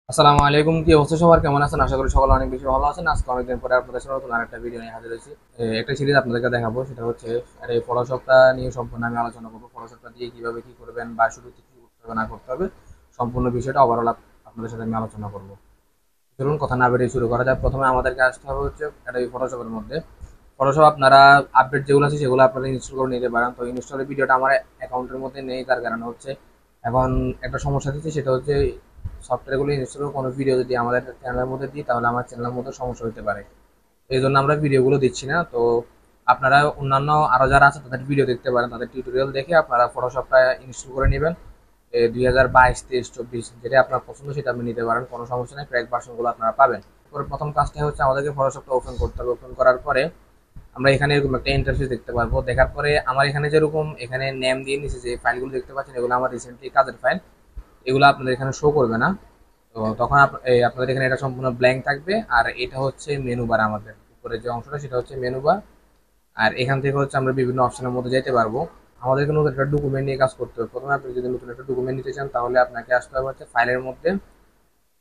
আসসালামু আলাইকুম, কি অবস্থা সবার? কেমন আছেন? আশা করি সকলে অনেক বেশি ভালো আছেন। আজকে অনেকদিন পরে আপনাদের সাথে নতুন আরেকটা ভিডিও নিয়ে হাজির হয়েছি। একটা সিরিজ আপনাদেরকে দেখাবো, সেটা হচ্ছে এই ফটোশপটা নিয়ে সম্পূর্ণ আমি আলোচনা করবো। ফটোশপটা দিয়ে কিভাবে কি করবেন বা শুরুতে কি করতে হবে না করতে হবে, সম্পূর্ণ বিষয়টা ওভারঅল আপনাদের সাথে আমি আলোচনা করবো। চলুন কথা না বেরিয়ে শুরু করা যাক। প্রথমে আমাদেরকে আসতে হবে হচ্ছে একটা ফটোশপের মধ্যে। ফটোশপ আপনারা আপডেট যেগুলো আছে সেগুলো আপনারা ইনস্টল করে নিতে পারেন। তো ইনস্টলের ভিডিওটা আমার অ্যাকাউন্টের মধ্যে নেই, তার কারণে হচ্ছে এখন একটা সমস্যা দিচ্ছে, সেটা হচ্ছে সফটওয়্যারগুলো ইনস্টল করে কোনো ভিডিও যদি আমাদের চ্যানেলের মধ্যে দিই তাহলে আমার চ্যানেলের মধ্যে সমস্যা হতে পারে। এই জন্য আমরা ভিডিওগুলো দিচ্ছি না। তো আপনারা অন্যান্য আরও যারা আছে তাদের ভিডিও দেখতে পারেন, তাদের টিউটোরিয়াল দেখে আপনারা ফটোশপটা ইনস্টল করে নেবেন। 2022, 23, 24 যেটা আপনার পছন্দ সেটা আপনি নিতে পারেন, কোনো সমস্যা নেই। ক্র্যাক ভার্সনগুলো আপনারা পাবেন। এরপর প্রথম কাজটা হচ্ছে আমাদেরকে ফটোশপটা ওপেন করতে হবে। ওপেন করার পরে আমরা এখানে এরকম একটা ইন্টারফেস দেখতে পারবো। দেখার পরে আমার এখানে যেরকম এখানে নেম দিয়ে নিচ্ছে, যে ফাইলগুলো দেখতে পাচ্ছেন এগুলো আমার রিসেন্টলি কাজের ফাইল, এগুলো আপনাদের এখানে শো করবে না। তো তখন আপনাদের এখানে এটা সম্পূর্ণ ব্ল্যাঙ্ক থাকবে। আর এটা হচ্ছে মেনু বার, আমাদের উপরে যে অংশটা সেটা হচ্ছে মেনু বার। আর এখান থেকে হচ্ছে আমরা বিভিন্ন অপশনের মধ্যে যেতে পারবো। আমাদেরকে নতুন একটা ডকুমেন্ট নিয়ে কাজ করতে হবে। প্রথমে আপনি যদি নতুন একটা ডকুমেন্ট নিতে চান তাহলে আপনাকে আসতে হবে হচ্ছে ফাইলের মধ্যে।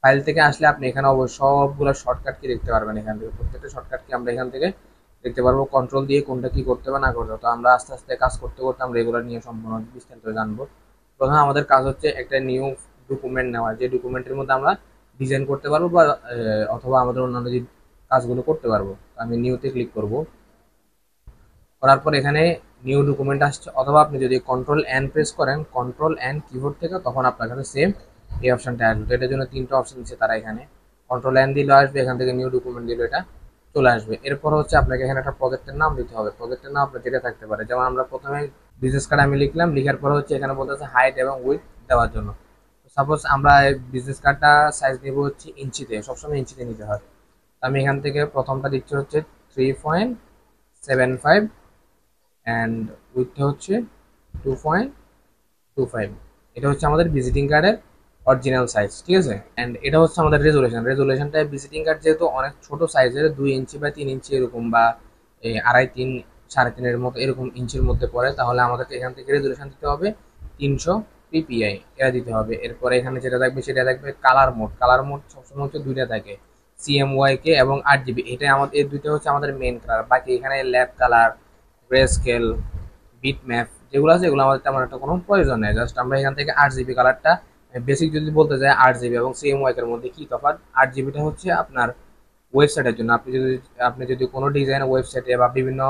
ফাইল থেকে আসলে আপনি এখানে অবশ্য সবগুলো শর্টকাট কি দেখতে পারবেন। এখান থেকে প্রত্যেকটা শর্টকাট কি আমরা এখান থেকে দেখতে পারবো, কন্ট্রোল দিয়ে কোনটা কি করতে হবে না করতে হবে। তো আমরা আস্তে আস্তে কাজ করতে করতে আমরা এগুলো নিয়ে সম্পূর্ণ বিস্তারিত জানবো। প্রথমে আমাদের কাজ হচ্ছে একটা নিউ ডকুমেন্ট নেওয়া, যে ডকুমেন্টের মধ্যে আমরা ডিজাইন করতে পারবো বা অথবা আমাদের অন্যান্য যে কাজগুলো করতে পারবো। তো আমি নিউতে ক্লিক করব। করার পর এখানে নিউ ডকুমেন্ট আসছে, অথবা আপনি যদি কন্ট্রোল এন প্রেস করেন, কন্ট্রোল এন কিবোর্ড থেকে, তখন আপনার কাছে সেম এই অপশনটা আসবে। তো এটার জন্য তিনটা অপশন দিচ্ছে তারা। এখানে কন্ট্রোল এন দিলেও আসবে, এখান থেকে নিউ ডকুমেন্ট দিলেও এটা চলে আসবে। এরপর হচ্ছে আপনাকে এখানে একটা প্রজেক্টের নাম দিতে হবে। প্রজেক্টের নাম আপনার যেটা থাকতে পারে, যেমন আমরা প্রথমে বিজনেস কার্ড আমি লিখলাম, লিখার পর হচ্ছে এখানে বলতেছে হাইট এবং উইথ দেওয়ার জন্য। সাপোজ আমরা বিজনেস কার্ডটা সাইজ নিব হচ্ছে ইঞ্চিতে, সবসময় ইঞ্চিতে নিতে হয়। আমি এখান থেকে প্রথমটা দিচ্ছি হচ্ছে 3.75, অ্যান্ড উইথটা হচ্ছে 2.25। এটা হচ্ছে আমাদের ভিজিটিং কার্ডের অরিজিনাল সাইজ, ঠিক আছে। অ্যান্ড এটা হচ্ছে আমাদের রেজুলেশনটা। ভিজিটিং কার্ড যেহেতু অনেক ছোট সাইজের, 2 ইঞ্চি বা 3 ইঞ্চি এরকম, বা এই আড়াই তিন, সাড়ে তিনের মতো এরকম ইঞ্চির মধ্যে পড়ে, তাহলে আমাদেরকে এখান থেকে রেজুলেশন দিতে হবে 300 ppi, এটা দিতে হবে। এরপরে এখানে যেটা থাকবে সেটা থাকবে কালার মোড। কালার মোড সবসময় হচ্ছে দুইটা থাকে, CMYK এবং 8GB। এটা আমাদের এই দুইটা হচ্ছে আমাদের মেন কালার। বাকি এখানে lab colour, grey scale, bit map যেগুলো আছে এগুলো আমাদের তেমন একটা কোনো প্রয়োজন নেই। জাস্ট আমরা এখান থেকে 8GB কালারটা, বেসিক যদি বলতে যাই 8GB এবং CMYK এর মধ্যে কি তফাৎ, 8GBটা হচ্ছে আপনার ওয়েবসাইটের জন্য। আপনি যদি কোনো ডিজাইন ওয়েবসাইটে বা বিভিন্ন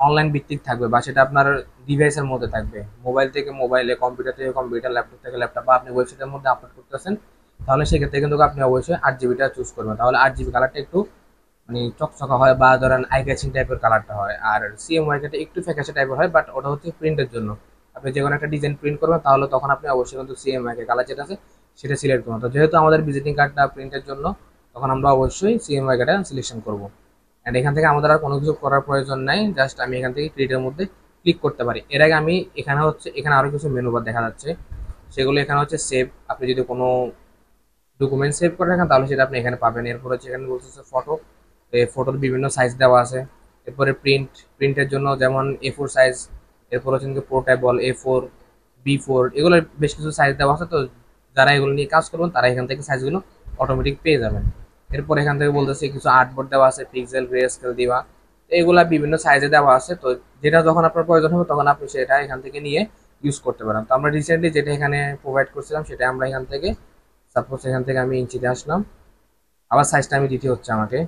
অনলাইন ভিত্তিক থাকবে, বা সেটা আপনার ডিভাইসের মধ্যে থাকবে, মোবাইল থেকে মোবাইলে, কম্পিউটার থেকে কম্পিউটার, ল্যাপটপ থেকে ল্যাপটপ, বা আপনি ওয়েবসাইটের মধ্যে আপলোড করতেছেন, তাহলে সেক্ষেত্রে কিন্তু আপনি অবশ্যই 8GBটা চুজ করবেন। তাহলে 8GB কালারটা একটু মানে চকচকা হয়, বা ধরেন আই ক্যাচিং টাইপের কালারটা হয়। আর CMYKটা একটু ফ্যাকাশে টাইপের হয়, বাট ওটা হচ্ছে প্রিন্টের জন্য। আপনি যে কোনো একটা ডিজাইন প্রিন্ট করবেন তাহলে তখন আপনি অবশ্যই কিন্তু CMYK কালার যেটা আছে সেটা সিলেক্ট করবেন। তো যেহেতু আমাদের ভিজিটিং কার্ডটা প্রিন্টের জন্য, তখন আমরা অবশ্যই CMYKটা সিলেকশন করবো। অ্যান্ড এখান থেকে আমাদের আর কোনো কিছু করার প্রয়োজন নাই, জাস্ট আমি এখান থেকে ক্রিয়েটের মধ্যে ক্লিক করতে পারি। এর আগে আমি এখানে আরও কিছু মেনু বার দেখা যাচ্ছে, সেগুলো এখানে হচ্ছে সেভ। আপনি যদি কোনো ডকুমেন্ট সেভ করে রাখেন তাহলে সেটা আপনি এখানে পাবেন। এরপর হচ্ছে এখানে বলতেছে ফটো, ফটোর বিভিন্ন সাইজ দেওয়া আছে। এরপরে প্রিন্টের জন্য যেমন A4 সাইজ, এরপর হচ্ছে পোর্টেবল A4, B4, এগুলো বেশ কিছু সাইজ দেওয়া আছে। তো যারা এগুলো নিয়ে কাজ করবেন তারা এখান থেকে সাইজগুলো অটোমেটিক পেয়ে যাবেন। এরপর এখান থেকে বলতেছে কিছু আর্টবোর্ড দেওয়া আছে, পিক্সেল, গ্রে স্কেল দেওয়া। তো এগুলা বিভিন্ন সাইজে দেওয়া আছে। তো যেটা যখন আপনার প্রয়োজন হবে তখন আপনি সেটা এখান থেকে নিয়ে ইউজ করতে পারেন। তো আমরা রিসেন্টলি যেটা এখানে প্রোভাইড করছিলাম সেটা আমরা এখান থেকে, সাপোজ এখান থেকে আমি ইঞ্চিতে আসলাম, আবার সাইজটা আমি দিতে হচ্ছে আমাকে।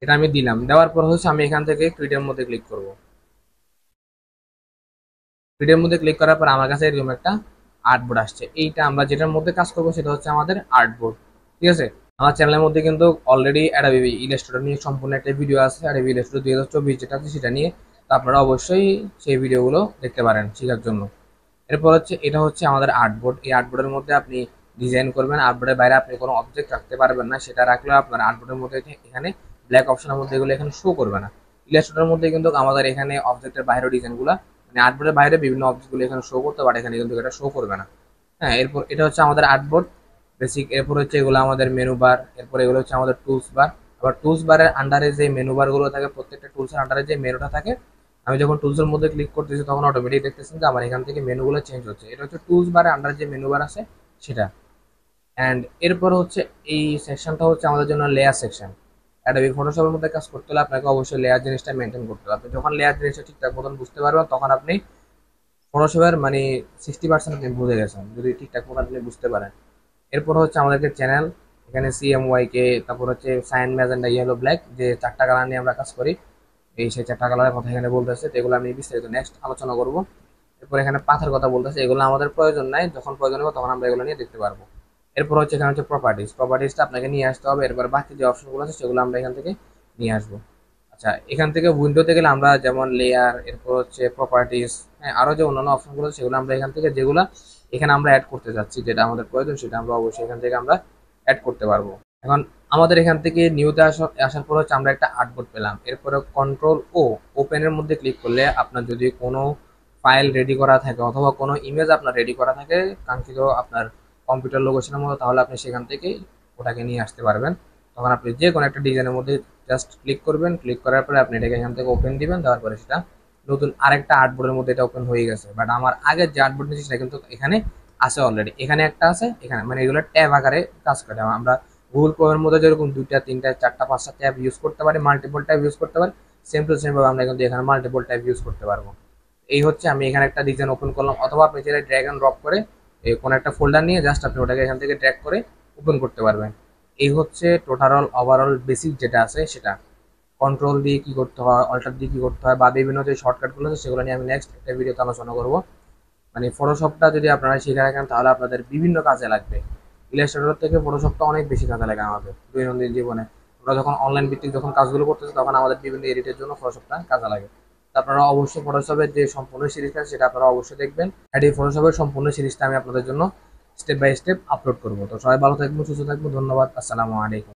এটা আমি দিলাম, দেওয়ার পর হচ্ছে আমি এখান থেকে ক্রিয়েটের মধ্যে ক্লিক করব। ক্রিয়েটের মধ্যে ক্লিক করার পর আমার কাছে এরকম একটা আর্টবোর্ড আসছে। এইটা আমরা যেটার মধ্যে কাজ করবো সেটা হচ্ছে আমাদের আর্টবোর্ড, ঠিক আছে। আমার চ্যানেলের মধ্যে কিন্তু অলরেডি অ্যাডোবি ইলাস্ট্রেটর নিয়ে সম্পূর্ণ একটা ভিডিও আছে, অ্যাডোবি ইলাস্ট্রেটর 2024 যেটা আছে সেটা নিয়ে। তো আপনারা অবশ্যই সেই ভিডিওগুলো দেখতে পারেন শেখার জন্য। এরপর হচ্ছে এটা হচ্ছে আমাদের আর্টবোর্ড। এই আর্টবোর্ডের মধ্যে আপনি ডিজাইন করবেন। আর্টবোর্ডের বাইরে আপনি কোনো অবজেক্ট রাখতে পারবেন না, সেটা রাখলেও আপনার আর্টবোর্ডের মধ্যে এখানে ব্ল্যাক অপশনের মধ্যে এগুলো এখানে শো করবে না। ইলাস্ট্রেটরের মধ্যে কিন্তু আমাদের এখানে অবজেক্টের বাইরেও ডিজাইনগুলো, মানে আর্টবোর্ডের বাইরে বিভিন্ন অবজেক্টগুলো এখানে শো করতে পারে, এখানে কিন্তু এটা শো করবে না। হ্যাঁ, এরপর এটা হচ্ছে আমাদের আর্টবোর্ড বেসিক। এরপর হচ্ছে এগুলো আমাদের মেনু বার। এরপর এগুলো হচ্ছে আমাদের টুলস বার। আবার টুলস বারের আন্ডারে যে মেনু বার গুলো থাকে, প্রত্যেকটা টুলসের আন্ডারে যে মেনুটা থাকে আমি যখন টুলসের মধ্যে ক্লিক করতেছি তখন অটোমেটিক দেখতেছেন যে আমার এখান থেকে মেনুগুলো চেঞ্জ হচ্ছে। এটা হচ্ছে টুলস বারে আন্ডার যে মেনু বার আছে সেটা। অ্যান্ড এরপর হচ্ছে এই সেকশনটা হচ্ছে আমাদের জন্য লেয়ার সেকশন। অ্যাডোবি ফটোশপের মধ্যে কাজ করতে হলে আপনাকে অবশ্যই লেয়ার জিনিসটা মেনটেন করতে হবে। আপনি যখন লেয়ার জিনিসটা ঠিকঠাক মতন বুঝতে পারবেন তখন আপনি ফটোশপের মানে 60% আপনি বুঝে গেছেন, যদি ঠিকঠাক মতো আপনি বুঝতে পারেন। এরপর হচ্ছে আমাদেরকে চ্যানেল, এখানে CMYK, তারপর হচ্ছে সাইন ম্যাজেন্ডা ইয়েলো ব্ল্যাক, যে চারটা কালার নিয়ে আমরা কাজ করি, এই সেই চারটা কালারের কথা এখানে বলতেছে, তো এগুলো আমি বিস্তারিত নেক্সট আলোচনা করব। এরপর এখানে পাথের কথা বলতেছে, এগুলো আমাদের প্রয়োজন নাই, যখন প্রয়োজন হবে তখন আমরা এগুলো নিয়ে দেখতে পারবো। এরপর হচ্ছে এখানে হচ্ছে প্রপার্টিসটা আপনাকে নিয়ে আসতে হবে। এরপর বাকি যে অপশনগুলো আছে সেগুলো আমরা এখান থেকে নিয়ে আসবো। আচ্ছা, এখান থেকে উইন্ডোতে গেলে আমরা যেমন লেয়ার, এরপর হচ্ছে প্রপার্টিস, হ্যাঁ, আরো যে অন্যান্য অপশনগুলো আছে সেগুলো আমরা এখান থেকে যেগুলো এখানে আমরা অ্যাড করতে যাচ্ছি, যেটা আমাদের প্রয়োজন সেটা আমরা অবশ্যই এখান থেকে আমরা অ্যাড করতে পারবো। এখন আমাদের এখান থেকে নিউতে আসার পর হচ্ছে আমরা একটা আর্টবোর্ড পেলাম। এরপরে কন্ট্রোল ও ওপেনের মধ্যে ক্লিক করলে আপনার যদি কোনো ফাইল রেডি করা থাকে অথবা কোনো ইমেজ আপনার রেডি করা থাকে কাঙ্ক্ষিত আপনার কম্পিউটার লোকেশনের মতো, তাহলে আপনি সেখান থেকে ওটাকে নিয়ে আসতে পারবেন। তখন আপনি যে কোনো একটা ডিজাইনের মধ্যে জাস্ট ক্লিক করবেন, ক্লিক করার পরে আপনি এটাকে এখান থেকে ওপেন দিবেন, দেওয়ার পরে সেটা নতুন আরেকটা আর্টবোর্ডের মধ্যে এটা ওপেন হয়ে গেছে। বাট আমার আগের যে আর্টবোর্ড নিয়েছি সেটা কিন্তু এখানে আছে অলরেডি, এখানে একটা আছে, এখানে মানে এগুলো ট্যাব আকারে কাজ করে। আমরা গুগল ক্রোমের মধ্যে যেরকম 2টা 3টা 4টা 5টা ট্যাব ইউজ করতে পারি, মাল্টিপল ট্যাব ইউজ করতে পারি, সেম টু সেম ভাবে আমরা কিন্তু এখানে মাল্টিপল ট্যাব ইউজ করতে পারবো। এই হচ্ছে আমি এখানে একটা ডিজাইন ওপেন করলাম, অথবা আপনি চাইলে ড্র্যাগ এন্ড ড্রপ করে কোনো একটা ফোল্ডার নিয়ে জাস্ট আপনি ওটাকে এখান থেকে ড্র্যাগ করে ওপেন করতে পারবেন। এই হচ্ছে টোটাল ওভারঅল বেসিক যেটা আছে সেটা। কন্ট্রোল দিয়ে কি করতে হয়, অল্টার দিয়ে কি করতে হয়, বা বিভিন্ন যে শর্টকাটগুলো আছে সেগুলো নিয়ে আমি নেক্সট একটা ভিডিওতে আলোচনা করবো। মানে ফটোশপটা যদি আপনারা শিখে রাখেন তাহলে আপনাদের বিভিন্ন কাজে লাগবে। ইলাস্ট্রেটর থেকে ফটোশপটা অনেক বেশি কাজে লাগে আমাদের দৈনন্দিন জীবনে। আমরা যখন অনলাইন ভিত্তিক যখন কাজগুলো করতেছি তখন আমাদের বিভিন্ন এডিটের জন্য ফটোশপটা কাজে লাগে। তো আপনারা অবশ্যই ফটোশপের যে সম্পূর্ণ সিরিজটা সেটা আপনারা অবশ্যই দেখবেন। আর এই ফটোশপের সম্পূর্ণ সিরিজটা আমি আপনাদের জন্য স্টেপ বাই স্টেপ আপলোড করবো। তো সবাই ভালো থাকবো, সুস্থ থাকবো, ধন্যবাদ, আসসালামু আলাইকুম।